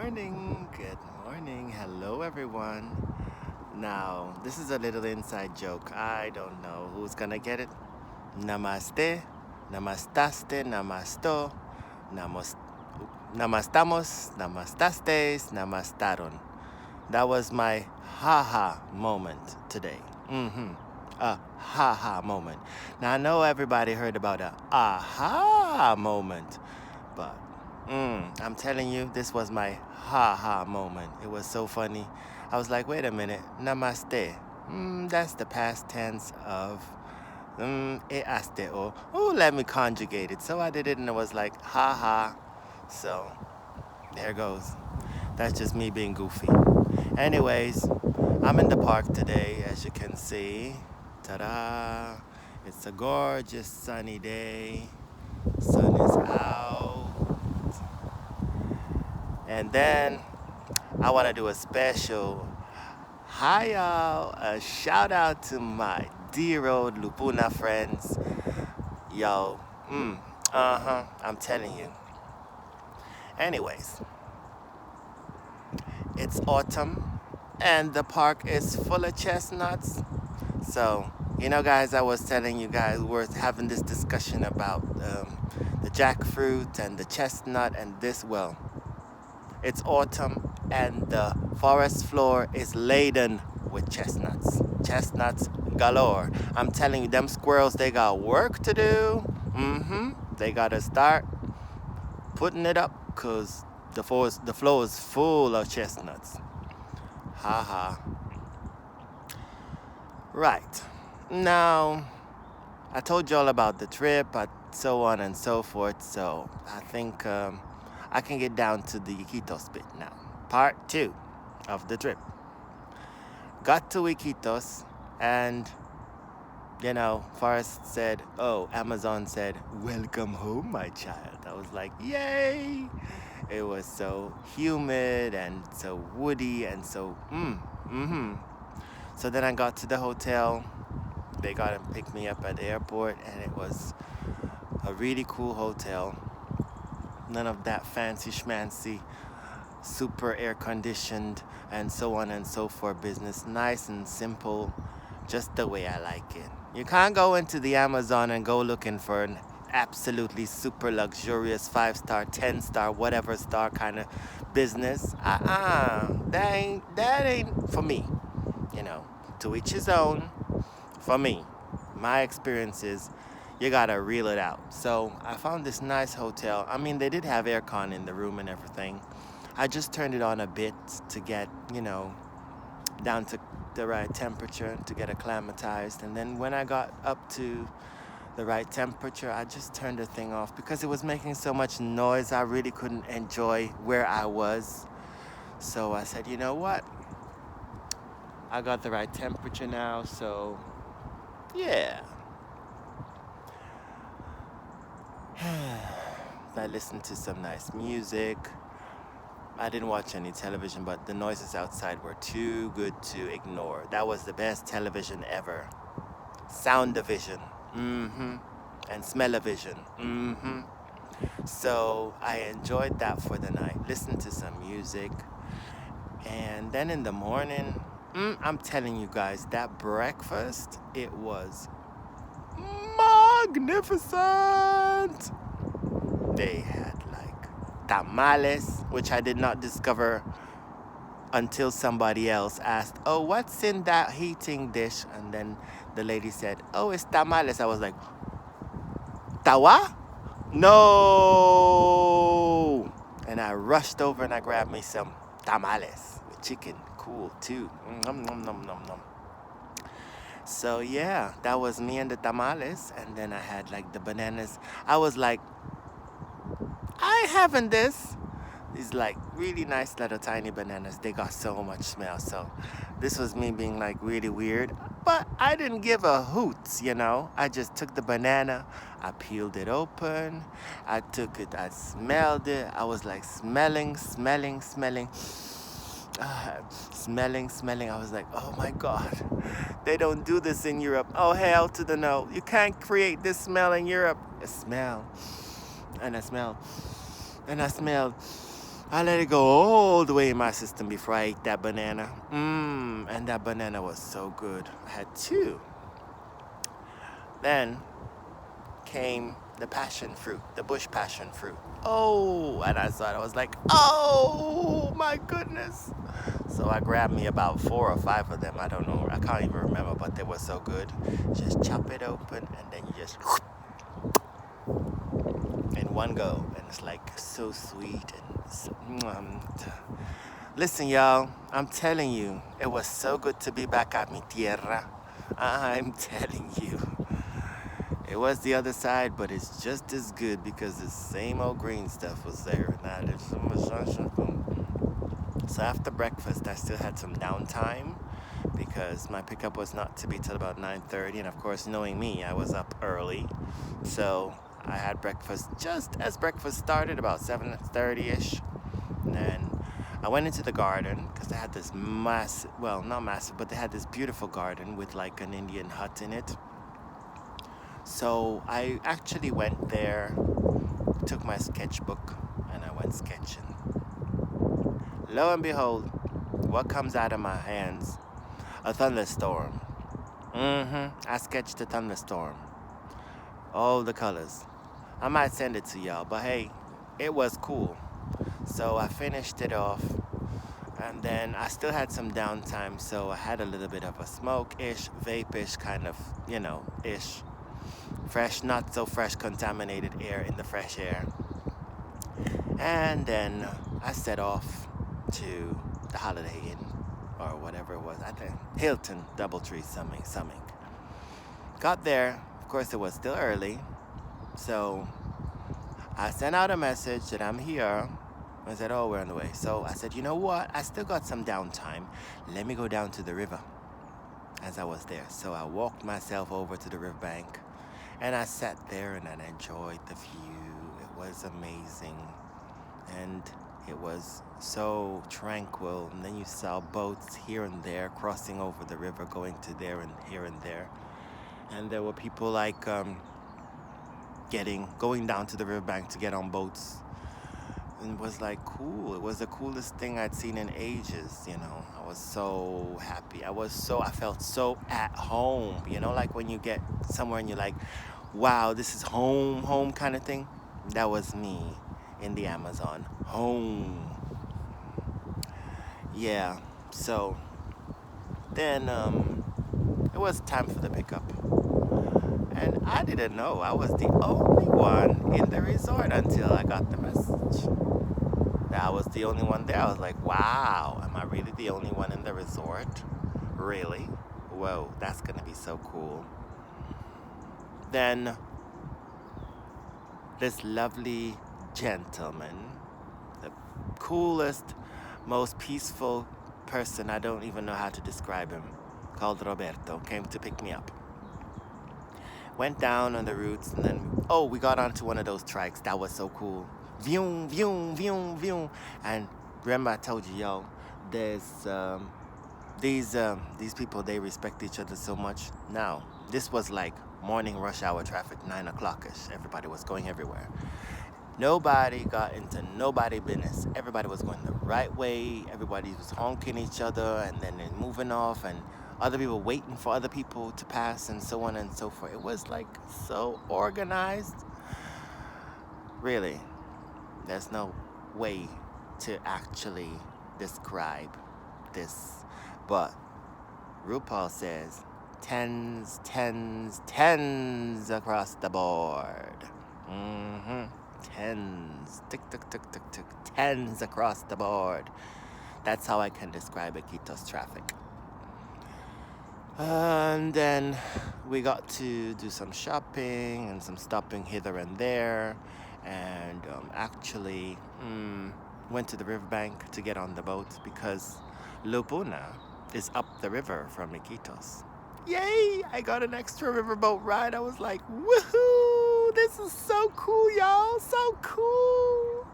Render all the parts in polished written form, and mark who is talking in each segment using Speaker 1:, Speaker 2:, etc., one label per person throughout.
Speaker 1: morning. Good morning. Hello, everyone. Now, this is a little inside joke. I don't know who's gonna get it. Namaste, namastaste, namasto, namos, namastamos, namastastes, namastaron. That was my ha-ha moment today. A ha-ha moment. Now, I know everybody heard about a aha moment, but I'm telling you, this was my ha-ha moment. It was so funny. I was like, wait a minute, namaste. That's the past tense of e aste o. Oh, let me conjugate it. So I did it and it was like, ha-ha. So, there goes. That's just me being goofy. Anyways, I'm in the park today, as you can see. Ta-da! It's a gorgeous sunny day. Sun is out. And then I want to do a special hi y'all, a shout out to my dear old Lupuna friends. Yo, I'm telling you. Anyways, it's autumn and the park is full of chestnuts. So, guys, I was telling you guys, we're having this discussion about the jackfruit and the chestnut and this. Well, it's autumn and the forest floor is laden with chestnuts. Chestnuts galore. I'm telling you, them squirrels, they got work to do. They got to start putting it up because the floor is full of chestnuts. Ha ha. Right. Now, I told y'all about the trip, so on and so forth. So I think I can get down to the Iquitos bit now. Part 2 of the trip. Got to Iquitos and, Forrest said, Amazon said, welcome home, my child. I was like, yay! It was so humid and so woody and so, So then I got to the hotel. They got and picked me up at the airport, and it was a really cool hotel. None of that fancy schmancy, super air conditioned, and so on and so forth business. Nice and simple, just the way I like it. You can't go into the Amazon and go looking for an absolutely super luxurious 5-star, 10-star, whatever star kind of business. That ain't for me. To each his own. For me, my experience is you gotta reel it out. So I found this nice hotel. I mean, they did have aircon in the room and everything. I just turned it on a bit to get, down to the right temperature to get acclimatized. And then when I got up to the right temperature, I just turned the thing off because it was making so much noise. I really couldn't enjoy where I was. So I said, you know what? I got the right temperature now, so yeah. I listened to some nice music. I didn't watch any television, but the noises outside were too good to ignore. That was the best television ever. Sound-o-vision. And smell-o-vision. So I enjoyed that for the night. Listened to some music. And then in the morning, I'm telling you guys, that breakfast, it was magnificent. They had like tamales, which I did not discover until somebody else asked, oh, what's in that heating dish? And then the lady said, oh, it's tamales. I was like, tawa? No. And I rushed over and I grabbed me some tamales with chicken. Cool too. Nom, nom, nom, nom, nom. So yeah, that was me and the tamales. And then I had like the bananas. I was like, I having this. These like really nice little tiny bananas. They got so much smell. So this was me being like really weird. But I didn't give a hoots, I just took the banana. I peeled it open. I took it. I smelled it. I was like smelling. Smelling. I was like, oh my God, they don't do this in Europe. Oh, hell to the no. You can't create this smell in Europe. I smell. And I smelled. And I smelled. I let it go all the way in my system before I ate that banana. And that banana was so good. I had two. Then came the passion fruit, the bush passion fruit. Oh, and I saw it. I was like, oh my goodness. So I grabbed me about 4 or 5 of them. I don't know. I can't even remember, but they were so good. Just chop it open and then you just in one go. And it's like so sweet and so, listen, y'all, I'm telling you, it was so good to be back at mi tierra. I'm telling you. It was the other side, but it's just as good because the same old green stuff was there. Now there's so much sunshine. So after breakfast, I still had some downtime because my pickup was not to be till about 9:30, and of course, knowing me, I was up early. So I had breakfast just as breakfast started, about 7:30ish. And then I went into the garden because they had this massive, well, not massive, but they had this beautiful garden with like an Indian hut in it. So I actually went there, took my sketchbook, and I went sketching. Lo and behold, what comes out of my hands? A thunderstorm. I sketched a thunderstorm. All the colors. I might send it to y'all, but hey, it was cool. So I finished it off, and then I still had some downtime, so I had a little bit of a smoke-ish, vape-ish kind of, ish. Fresh, not so fresh, contaminated air in the fresh air. And then I set off to the Holiday Inn, or whatever it was. I think Hilton, Doubletree, something. Got there. Of course, it was still early. So I sent out a message that I'm here. I said, oh, we're on the way. So I said, you know what? I still got some downtime. Let me go down to the river as I was there. So I walked myself over to the riverbank. And I sat there and I enjoyed the view. It was amazing. And it was so tranquil. And then you saw boats here and there crossing over the river, going to there and here and there. And there were people like going down to the riverbank to get on boats. And it was like cool. It was the coolest thing I'd seen in ages, I was so happy. I felt so at home, like when you get somewhere and you're like, wow, this is home kind of thing. That was me in the Amazon. Home. Yeah. So then it was time for the pickup. And I didn't know I was the only one in the resort until I got the message. I was the only one there. I was like, wow, am I really the only one in the resort? Really? Whoa, that's going to be so cool. Then this lovely gentleman, the coolest, most peaceful person, I don't even know how to describe him, called Roberto, came to pick me up. Went down on the routes, and then, we got onto one of those trikes. That was so cool. Vroom, vroom, vroom, vroom. And remember I told you, there's these people, they respect each other so much. Now, this was like morning rush hour traffic, 9 o'clock-ish. Everybody was going everywhere. Nobody got into nobody business. Everybody was going the right way. Everybody was honking each other and then moving off, and other people waiting for other people to pass, and so on and so forth. It was like so organized. Really, there's no way to actually describe this. But RuPaul says tens across the board. Tens. Tick, tick, tick, tick, tick. Tens across the board. That's how I can describe Iquitos traffic. And then we got to do some shopping and some stopping hither and there. And actually went to the riverbank to get on the boat because Lupuna is up the river from Iquitos. Yay! I got an extra riverboat ride. I was like, woohoo! This is so cool, y'all. So cool.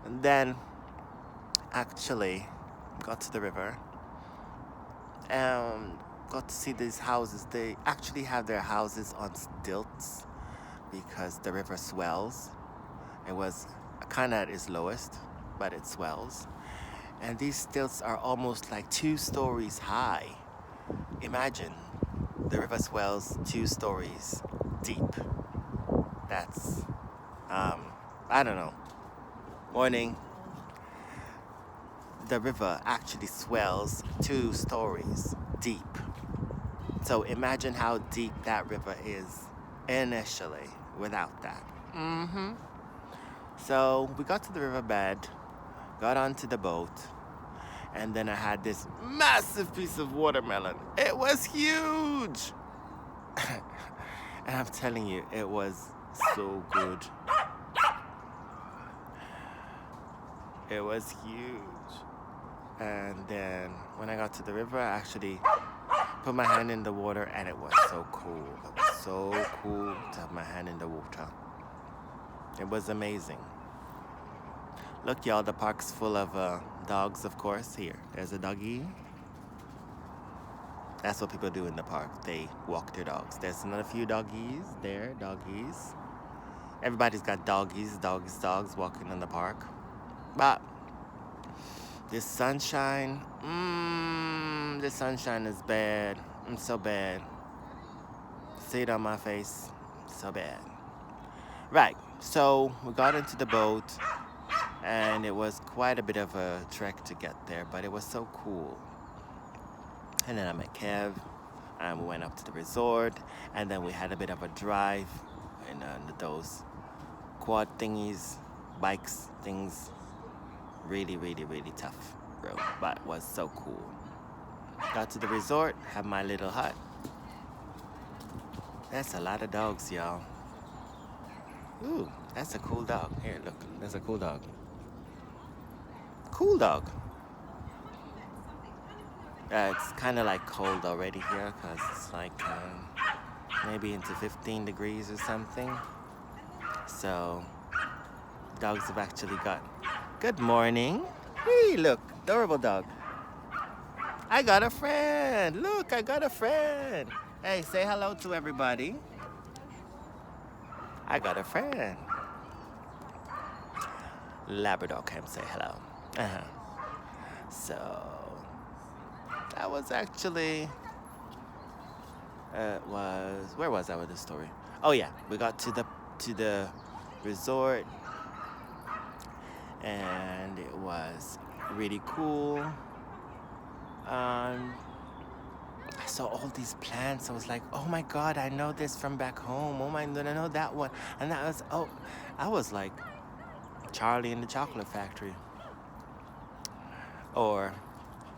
Speaker 1: And then actually got to the river and got to see these houses. They actually have their houses on stilts because the river swells. It was kind of at its lowest. but it swells. And these stilts are almost like 2 stories high. Imagine the river swells 2 stories deep. That's, I don't know. Morning. The river actually swells 2 stories deep. So imagine how deep that river is initially without that. So we got to the riverbed, got onto the boat, and then I had this massive piece of watermelon. It was huge! And I'm telling you, it was so good. It was huge. And then when I got to the river, I actually put my hand in the water, and it was so cool. It was so cool to have my hand in the water. It was amazing. Look, y'all, the park's full of dogs, of course. Here, there's a doggy. That's what people do in the park. They walk their dogs. There's another few doggies there, doggies. Everybody's got doggies walking in the park. But this sunshine is bad. It's so bad. See it on my face. So bad. Right, so we got into the boat, and it was quite a bit of a trek to get there, but it was so cool. And then I met Kev, and we went up to the resort, and then we had a bit of a drive in those quad thingies, bikes, things. Really, really, really tough road, but it was so cool. Got to the resort, had my little hut. That's a lot of dogs, y'all. Ooh, that's a cool dog. Here, look, there's a cool dog. Cool dog. It's kind of like cold already here because it's like maybe into 15 degrees or something. So dogs have actually got... Good morning. Hey, look, adorable dog. I got a friend. Look, I got a friend. Hey, say hello to everybody. I got a friend. Labrador can't say hello. So that was actually where was I with this story? Oh yeah, we got to the resort, and it was really cool. I saw all these plants. I was like, oh my God, I know this from back home. Oh my God, I know that one. And I was like Charlie in the Chocolate Factory. Or,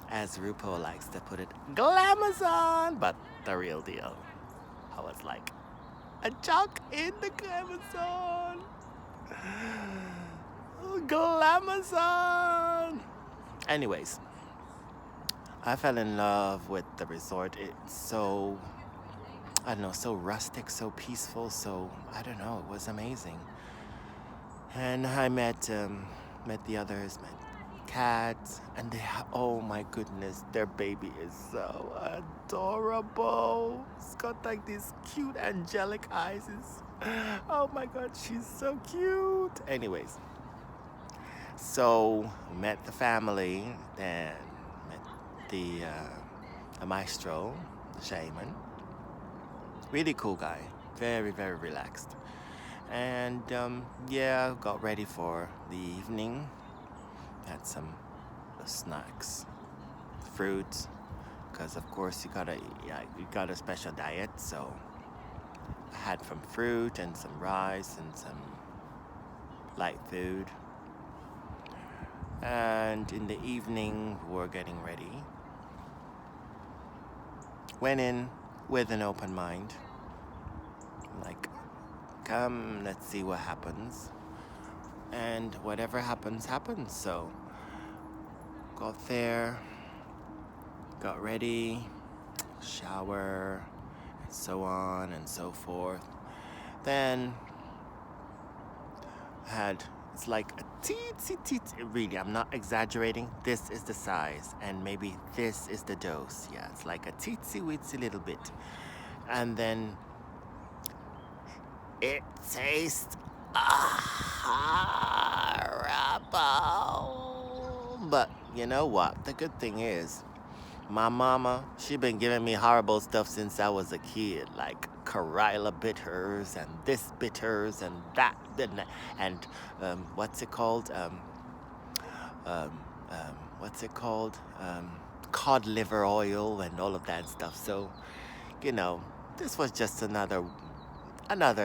Speaker 1: as RuPaul likes to put it, Glamazon, but the real deal. I was like, a jock in the Glamazon. Glamazon. Anyways, I fell in love with the resort. It's so, I don't know, so rustic, so peaceful, so, I don't know, it was amazing. And I met the others, met cats, and oh my goodness, their baby is so adorable. It's got like these cute angelic eyes. Oh my God, she's so cute. Anyways, so met the family, then met the maestro, the shaman. Really cool guy, very, very relaxed. And yeah, got ready for the evening. Had some snacks, fruits, because of course you got a special diet. So I had some fruit and some rice and some light food. And in the evening, we're getting ready. Went in with an open mind, like, come, let's see what happens. And whatever happens, happens. So, got there, got ready, shower, and so on and so forth. Then, it's like a teensy, really, I'm not exaggerating. This is the size, and maybe this is the dose. Yeah, it's like a teensy little bit. And then, it tastes horrible. you know what? The good thing is, my mama, she been giving me horrible stuff since I was a kid, like Karila bitters and this bitters and that, and what's it called? Um, what's it called? Cod liver oil and all of that stuff. So, you know, this was just another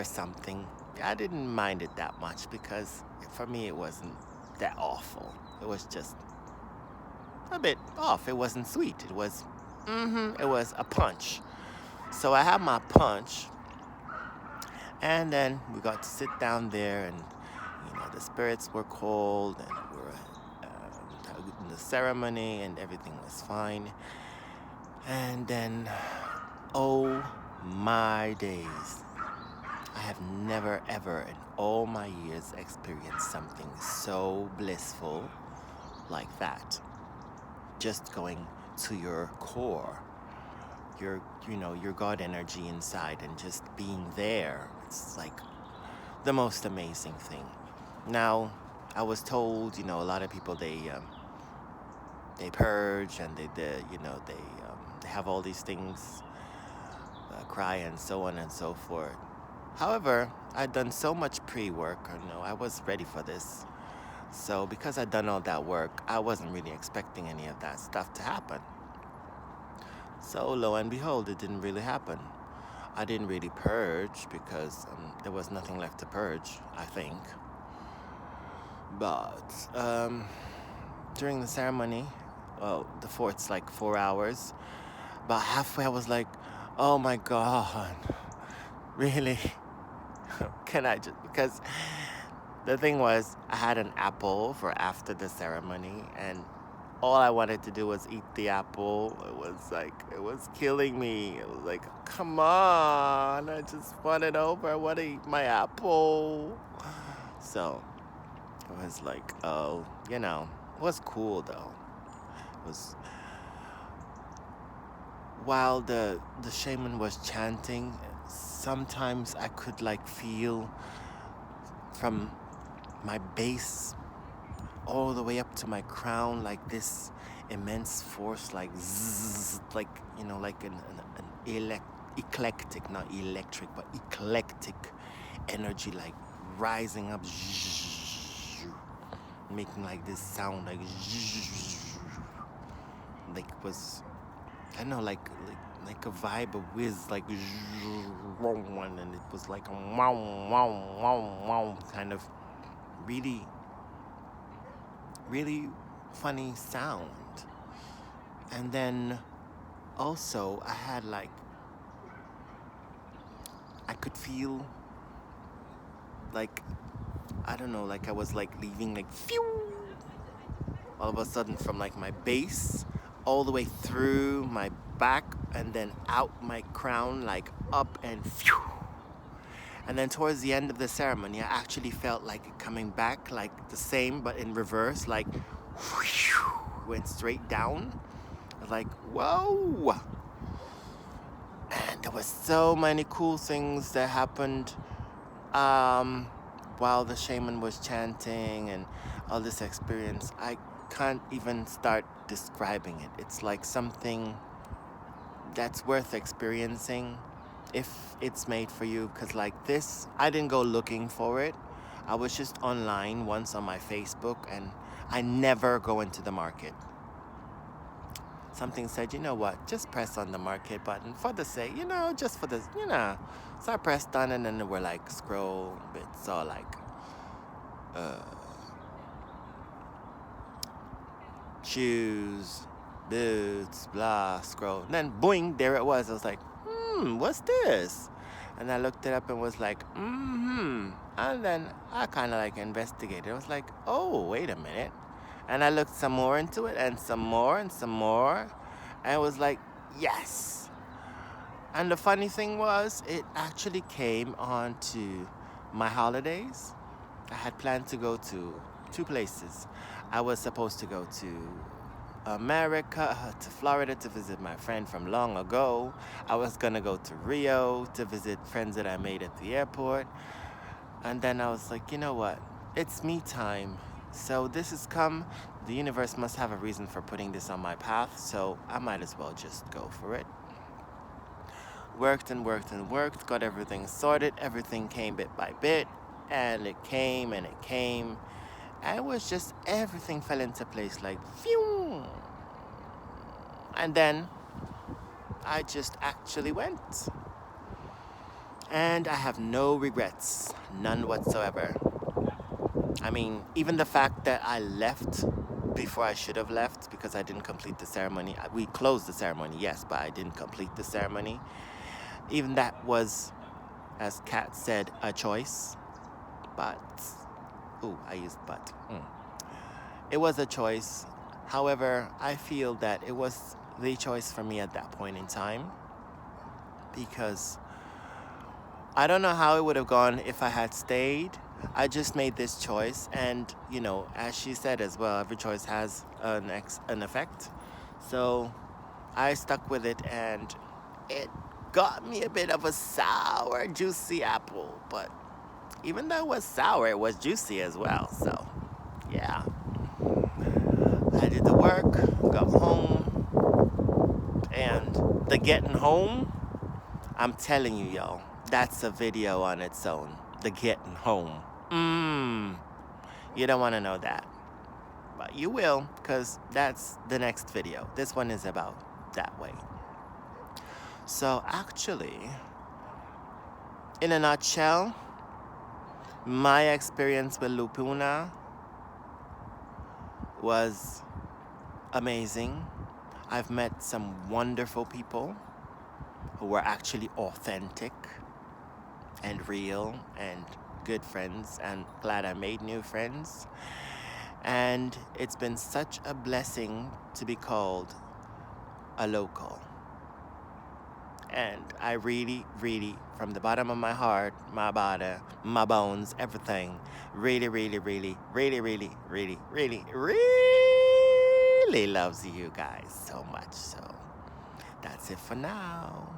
Speaker 1: something. I didn't mind it that much because for me it wasn't that awful. It was just a bit off. It wasn't sweet. It was a punch. So I had my punch, and then we got to sit down there, and the spirits were cold, and we were in the ceremony, and everything was fine. And then, oh my days, I have never ever in all my years experienced something so blissful like that. Just going to your core, your God energy inside, and just being there. It's like the most amazing thing. Now, I was told, a lot of people they purge and they have all these things, cry and so on and so forth. However, I'd done so much pre-work, I was ready for this. So because I'd done all that work, I wasn't really expecting any of that stuff to happen. So lo and behold, it didn't really happen. I didn't really purge because there was nothing left to purge, I think. But during the ceremony, it's like 4 hours. About halfway, I was like, oh my God, really? Can I just, because the thing was, I had an apple for after the ceremony, and all I wanted to do was eat the apple. It was killing me. It was like, come on, I just want it over. I want to eat my apple. So it was like, it was cool though. It was, while the shaman was chanting, sometimes I could feel from my base all the way up to my crown, like this immense force, like zzz, like an eclectic, not electric, but eclectic energy, like rising up, making like this sound, like it was, I don't know, like a vibe of whiz, like one, and it was like a wow, wow, wow, wow, kind of really, really funny sound. And then also I had I could feel I don't know, I was leaving phew, all of a sudden from my base all the way through my back and then out my crown, up and phew. And then towards the end of the ceremony, I actually felt it coming back, the same but in reverse, whew, went straight down. I was like, whoa! And there was so many cool things that happened while the shaman was chanting and all this experience. I can't even start describing it. It's like something that's worth experiencing if it's made for you, because this, I didn't go looking for it. I was just online once on my Facebook, and I never go into the market. Something said, you know what, just press on the market button for the sake, just for the, So I pressed on, and then there were scroll bits, all shoes, boots, blah, scroll. And then boing, there it was. I was like, what's this? And I looked it up and was like, And then I kind of investigated. I was like, oh, wait a minute. And I looked some more into it, and some more and some more. And I was like, yes. And the funny thing was, it actually came on to my holidays. I had planned to go to 2 places. I was supposed to go to America, to Florida, to visit my friend from long ago. I was gonna go to Rio to visit friends that I made at the airport. And then I was like, you know what? It's me time. So this has come. The universe must have a reason for putting this on my path, so I might as well just go for it. Worked and worked and worked, got everything sorted. Everything came bit by bit, and it came and it came. And it was just everything fell into place like phew. And then I just actually went. And I have no regrets, none whatsoever. I mean, even the fact that I left before I should have left because I didn't complete the ceremony. We closed the ceremony, yes, but I didn't complete the ceremony. Even that was, as Kat said, a choice. But, ooh, I used but. It was a choice. However, I feel that it was the choice for me at that point in time because I don't know how it would have gone if I had stayed. I just made this choice, and you know, as she said as well, every choice has an effect. So I stuck with it, and it got me a bit of a sour, juicy apple. But even though it was sour, it was juicy as well. So yeah, I did the work, got home, and the getting home, I'm telling you, y'all, that's a video on its own. The getting home. You don't want to know that. But you will, because that's the next video. This one is about that way. So actually, in a nutshell, my experience with Lupuna was amazing. I've met some wonderful people who were actually authentic and real and good friends, and glad I made new friends. And it's been such a blessing to be called a local. And I really, really, from the bottom of my heart, my body, my bones, everything, really, really, really, really, really, really, really, really loves you guys so much. So that's it for now.